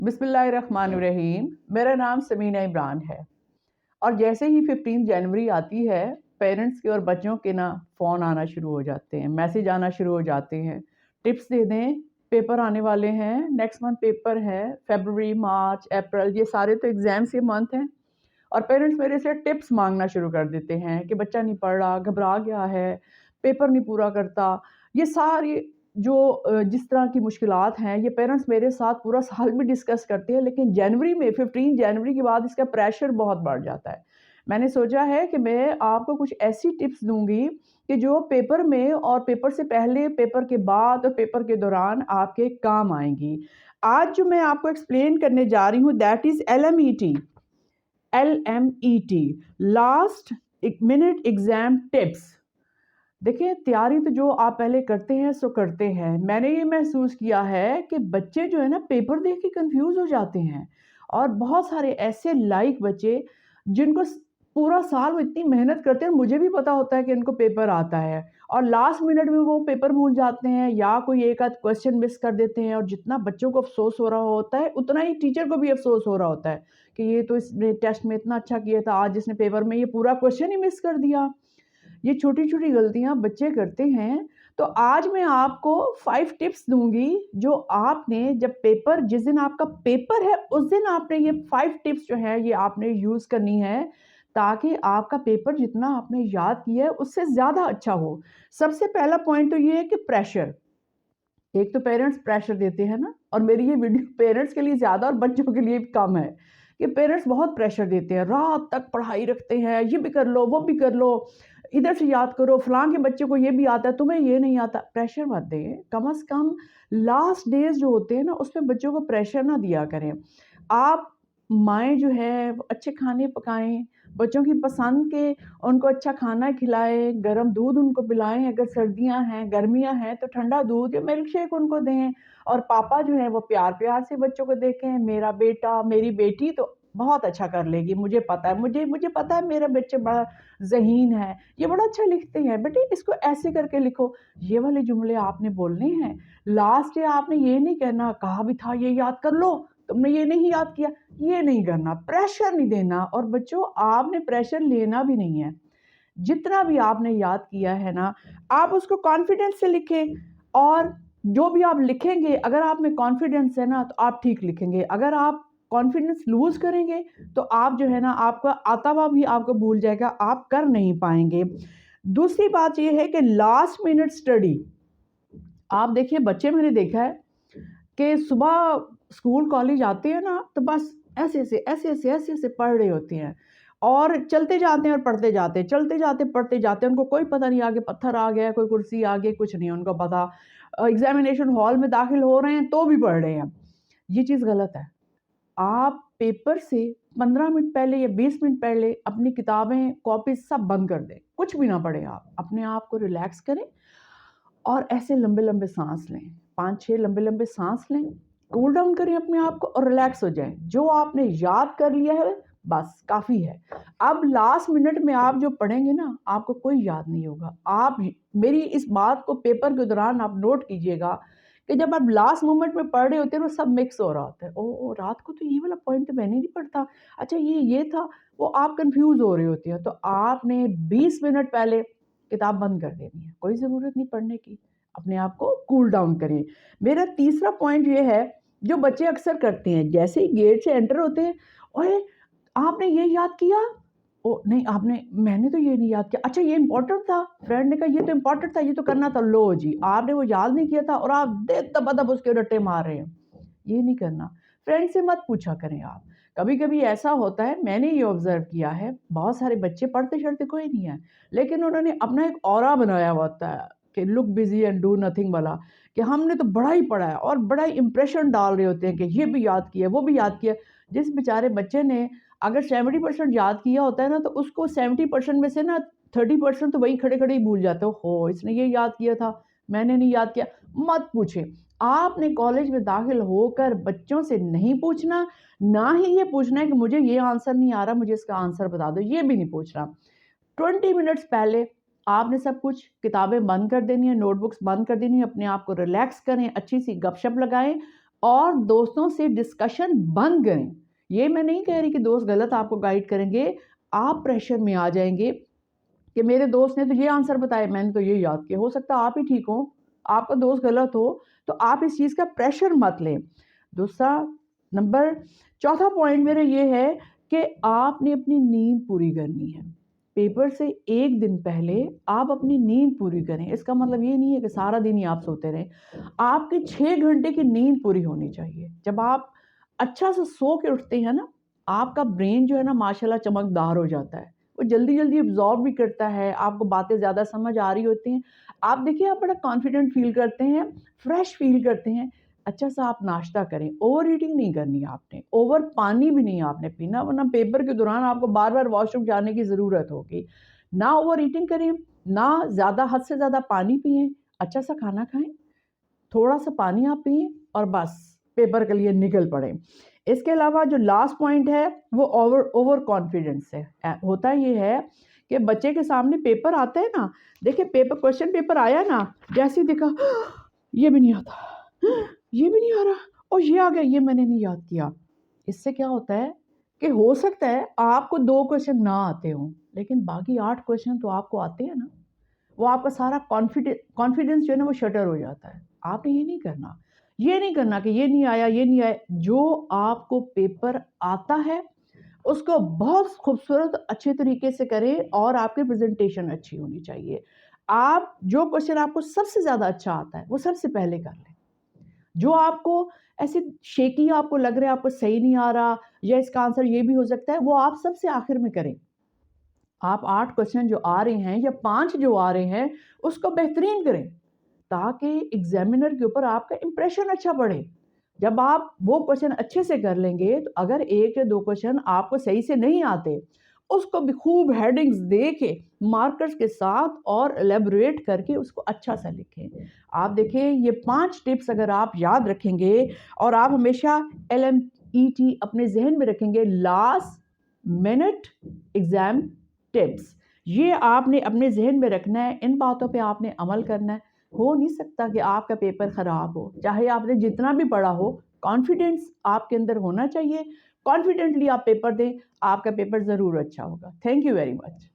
بسم اللہ الرحمن الرحیم. میرا نام سمینہ عمران ہے اور جیسے ہی 15 جنوری آتی ہے پیرنٹس کے اور بچوں کے فون آنا شروع ہو جاتے ہیں، میسیج آنا شروع ہو جاتے ہیں، ٹپس دے دیں، پیپر آنے والے ہیں، نیکسٹ منتھ پیپر ہے، فیبروری، مارچ، اپریل، یہ سارے تو ایگزامس کے منتھ ہیں اور پیرنٹس میرے سے ٹپس مانگنا شروع کر دیتے ہیں کہ بچہ نہیں پڑھ رہا، گھبرا گیا ہے، پیپر نہیں پورا کرتا. یہ ساری جو جس طرح کی مشکلات ہیں یہ پیرنٹس میرے ساتھ پورا سال بھی ڈسکس کرتے ہیں، لیکن جنوری میں 15 جنوری کے بعد اس کا پریشر بہت بڑھ جاتا ہے. میں نے سوچا ہے کہ میں آپ کو کچھ ایسی ٹپس دوں گی کہ جو پیپر میں اور پیپر سے پہلے، پیپر کے بعد اور پیپر کے دوران آپ کے کام آئیں گی. آج جو میں آپ کو ایکسپلین کرنے جا رہی ہوں that is LMET last minute exam tips. دیکھیں، تیاری تو جو آپ پہلے کرتے ہیں سو کرتے ہیں. میں نے یہ محسوس کیا ہے کہ بچے جو ہے پیپر دیکھ کے کنفیوز ہو جاتے ہیں اور بہت سارے ایسے لائک بچے جن کو پورا سال وہ اتنی محنت کرتے ہیں، مجھے بھی پتا ہوتا ہے کہ ان کو پیپر آتا ہے اور لاسٹ منٹ میں وہ پیپر بھول جاتے ہیں یا کوئی ایک آدھ کوسچن مس کر دیتے ہیں، اور جتنا بچوں کو افسوس ہو رہا ہوتا ہے اتنا ہی ٹیچر کو بھی افسوس ہو رہا ہوتا ہے کہ یہ تو اس نے ٹیسٹ میں اتنا اچھا کیا تھا، آج اس نے پیپر میں یہ پورا کوسچن ہی مس کر دیا. یہ چھوٹی چھوٹی غلطیاں بچے کرتے ہیں. تو آج میں آپ کو 5 ٹپس دوں گی جو آپ نے جب پیپر، جس دن آپ کا پیپر ہے اس دن آپ نے یہ 5 ٹپس جو ہے یہ آپ نے یوز کرنی ہے تاکہ آپ کا پیپر جتنا آپ نے یاد کیا ہے اس سے زیادہ اچھا ہو. سب سے پہلا پوائنٹ تو یہ ہے کہ پریشر. ایک تو پیرنٹس پریشر دیتے ہیں نا، اور میری یہ ویڈیو پیرنٹس کے لیے زیادہ اور بچوں کے لیے کم ہے کہ پیرنٹس بہت پریشر دیتے ہیں، رات تک پڑھائی رکھتے ہیں، یہ بھی کر لو، وہ بھی کر لو، ادھر سے یاد کرو، فلاں کے بچے کو یہ بھی آتا ہے تمہیں یہ نہیں آتا. پریشر مت دیں. کم از کم لاسٹ ڈیز جو ہوتے ہیں نا اس میں بچوں کو پریشر نہ دیا کریں. آپ مائیں جو ہے وہ اچھے کھانے پکائیں، بچوں کی پسند کے ان کو اچھا کھانا کھلائیں، گرم دودھ ان کو پلائیں، اگر سردیاں ہیں، گرمیاں ہیں تو ٹھنڈا دودھ یا ملک شیک ان کو دیں. اور پاپا جو ہے وہ پیار پیار سے بچوں کو دیکھیں. میرا بیٹا، میری بیٹی تو بہت اچھا کر لے گی، مجھے پتا ہے، مجھے پتا ہے میرا بچہ بڑا ذہین ہے، یہ بڑا اچھا لکھتے ہیں، بیٹے اس کو ایسے کر کے لکھو. یہ والے جملے آپ نے بولنے ہیں. لاسٹ ڈے آپ نے یہ نہیں کہنا کہا بھی تھا یہ یاد کر لو، تم نے یہ نہیں یاد کیا. یہ نہیں کرنا، پریشر نہیں دینا. اور بچوں آپ نے پریشر لینا بھی نہیں ہے. جتنا بھی آپ نے یاد کیا ہے نا آپ اس کو کانفیڈنس سے لکھیں، اور جو بھی آپ لکھیں گے اگر آپ میں کانفیڈنس ہے نا تو آپ ٹھیک لکھیں گے. اگر آپ کانفیڈنس لوز کریں گے تو آپ جو ہے نا آپ کا آتا ہوا بھی آپ کو بھول جائے گا، آپ کر نہیں پائیں گے. دوسری بات یہ ہے کہ لاسٹ منٹ سٹڈی. آپ دیکھیں بچے، میں نے دیکھا ہے کہ صبح اسکول کالج آتے ہیں نا تو بس ایسے پڑھ رہے ہوتے ہیں اور چلتے جاتے ہیں اور پڑھتے جاتے ہیں، چلتے جاتے پڑھتے جاتے ہیں. ان کو کوئی پتہ نہیں آگے پتھر آ گیا، کوئی کرسی آ گئی، کچھ نہیں ان کو پتہ. ایگزامینیشن ہال میں داخل ہو رہے ہیں تو بھی پڑھ رہے ہیں. یہ چیز غلط ہے. آپ پیپر سے 15 منٹ پہلے یا 20 منٹ پہلے اپنی کتابیں، کاپیز سب بند کر دیں، کچھ بھی نہ پڑھیں. آپ اپنے آپ کو ریلیکس کریں اور ایسے لمبے لمبے سانس لیں، 5-6 لمبے لمبے سانس لیں، کول ڈاؤن کریں اپنے آپ کو اور ریلیکس ہو جائیں. جو آپ نے یاد کر لیا ہے بس کافی ہے. اب لاسٹ منٹ میں آپ جو پڑھیں گے نا آپ کو کوئی یاد نہیں ہوگا. آپ میری اس بات کو پیپر کے دوران آپ نوٹ کیجئے گا کہ جب آپ لاسٹ مومنٹ میں پڑھ رہے ہوتے ہیں وہ سب مکس ہو رہا ہوتا ہے. او رات کو تو یہ والا پوائنٹ تو میں نے نہیں پڑھتا، اچھا یہ تھا، وہ آپ کنفیوز ہو رہے ہوتے ہیں. تو آپ نے 20 منٹ پہلے کتاب بند کر دینی ہے، کوئی ضرورت نہیں پڑھنے کی. اپنے آپ کو کول ڈاؤن کریں. میرا تیسرا پوائنٹ یہ ہے جو بچے اکثر کرتے ہیں، جیسے ہی گیٹ سے انٹر ہوتے ہیں، اوے آپ نے یہ یاد کیا؟ او نہیں، میں نے تو یہ نہیں یاد کیا. اچھا یہ امپورٹنٹ تھا، فرینڈ نے کہا یہ تو امپورٹنٹ تھا، یہ تو کرنا تھا. لو جی آپ نے وہ یاد نہیں کیا تھا اور آپ دیتا بدب اس کے رٹے مار رہے ہیں. یہ نہیں کرنا. فرینڈ سے مت پوچھا کریں آپ. کبھی کبھی ایسا ہوتا ہے، میں نے یہ آبزرو کیا ہے، بہت سارے بچے پڑھتے شڑھتے کوئی نہیں ہے لیکن انہوں نے اپنا ایک اورا بنایا ہوا ہوتا ہے کہ لک بزی اینڈ ڈو نتھنگ والا، کہ ہم نے تو بڑا ہی پڑھا ہے اور بڑا ہی امپریشن ڈال رہے ہوتے ہیں کہ یہ بھی یاد کیا، وہ بھی یاد کیا. جس بیچارے بچے نے اگر 70% یاد کیا ہوتا ہے نا تو اس کو 70% میں سے نا 30% تو وہی کھڑے کھڑے ہی بھول جاتے ہو. اس نے یہ یاد کیا تھا، میں نے نہیں یاد کیا. مت پوچھیں. آپ نے کالج میں داخل ہو کر بچوں سے نہیں پوچھنا، نہ ہی یہ پوچھنا ہے کہ مجھے یہ آنسر نہیں آ رہا، مجھے اس کا آنسر بتا دو، یہ بھی نہیں پوچھنا. 20 منٹس پہلے آپ نے سب کچھ کتابیں بند کر دینی ہیں، نوٹ بکس بند کر دینی ہیں، اپنے آپ کو ریلیکس کریں، اچھی سی گپ شپ لگائیں اور دوستوں سے ڈسکشن بند کریں. یہ میں نہیں کہہ رہی کہ دوست غلط آپ کو گائیڈ کریں گے، آپ پریشر میں آ جائیں گے کہ میرے دوست نے تو یہ آنسر بتایا، میں نے تو یہ یاد کیا. ہو سکتا ہے آپ ہی ٹھیک ہو، آپ کا دوست غلط ہو، تو آپ اس چیز کا پریشر مت لیں. دوسرا چوتھا پوائنٹ میرا یہ ہے کہ آپ نے اپنی نیند پوری کرنی ہے. پیپر سے ایک دن پہلے آپ اپنی نیند پوری کریں. اس کا مطلب یہ نہیں ہے کہ سارا دن ہی آپ سوتے رہیں. آپ کی 6 گھنٹے کی نیند پوری ہونی چاہیے. جب آپ اچھا سے سو کے اٹھتے ہیں نا، آپ کا برین جو ہے نا ماشاءاللہ چمکدار ہو جاتا ہے، وہ جلدی جلدی ابزارب بھی کرتا ہے، آپ کو باتیں زیادہ سمجھ آ رہی ہوتی ہیں. آپ دیکھیں آپ بڑا کانفیڈنٹ فیل کرتے ہیں، فریش فیل کرتے ہیں. اچھا سا آپ ناشتہ کریں. اوور ایٹنگ نہیں کرنی آپ نے، اوور پانی بھی نہیں آپ نے پینا، ورنہ پیپر کے دوران آپ کو بار بار واش روم جانے کی ضرورت ہوگی. نہ اوور ایٹنگ کریں، نہ زیادہ حد سے زیادہ پانی پئیں. اچھا سا کھانا کھائیں، تھوڑا سا پانی آپ پئیں، اور بس پیپر کے لیے نکل پڑیں. اس کے علاوہ جو لاسٹ پوائنٹ ہے وہ اوور کانفیڈنس ہے. ہوتا یہ ہے کہ بچے کے سامنے پیپر آتا ہے نا، دیکھیں کوشچن پیپر آیا نا، جیسے دیکھا یہ بھی نہیں آتا، یہ بھی نہیں آ رہا، اور یہ آ گیا، یہ میں نے نہیں یاد کیا. اس سے کیا ہوتا ہے کہ ہو سکتا ہے آپ کو 2 کوشچن نہ آتے ہوں، لیکن باقی 8 کوشچن تو آپ کو آتے ہیں نا. وہ آپ کا سارا کانفیڈنس جو ہے نا وہ شٹر ہو جاتا ہے. آپ نے یہ نہیں کرنا کہ یہ نہیں آیا، یہ نہیں آیا. جو آپ کو پیپر آتا ہے اس کو بہت خوبصورت اچھے طریقے سے کریں، اور آپ کی پریزنٹیشن اچھی ہونی چاہیے. آپ جو کوشچن آپ کو سب سے زیادہ اچھا آتا ہے وہ سب سے پہلے کر لیں. جو آپ کو ایسے شیکی آپ کو لگ رہا ہے، آپ کو صحیح نہیں آ رہا، یا اس کا آنسر یہ بھی ہو سکتا ہے، وہ آپ سب سے آخر میں کریں. آپ 8 کوشچن جو آ رہے ہیں یا 5 جو آ رہے ہیں اس کو بہترین کریں، تاکہ ایگزامینر کے اوپر آپ کا امپریشن اچھا پڑے. جب آپ وہ کوشچن اچھے سے کر لیں گے، تو اگر 1 یا 2 کوشچن آپ کو صحیح سے نہیں آتے، اس کو بھی خوب ہیڈنگز دے کے مارکرز کے ساتھ اور الیبوریٹ کر کے اس کو اچھا سا لکھیں. آپ دیکھیں یہ 5 ٹپس اگر آپ یاد رکھیں گے، اور آپ ہمیشہ LMET اپنے ذہن میں رکھیں گے، لاسٹ منٹ ایگزام ٹپس، یہ آپ نے اپنے ذہن میں رکھنا ہے. ان باتوں پہ آپ نے عمل کرنا ہے. ہو نہیں سکتا کہ آپ کا پیپر خراب ہو، چاہے آپ نے جتنا بھی پڑھا ہو. کانفیڈنس آپ کے اندر ہونا چاہیے. کانفیڈنٹلی آپ پیپر دیں، آپ کا پیپر ضرور اچھا ہوگا. Thank you very much.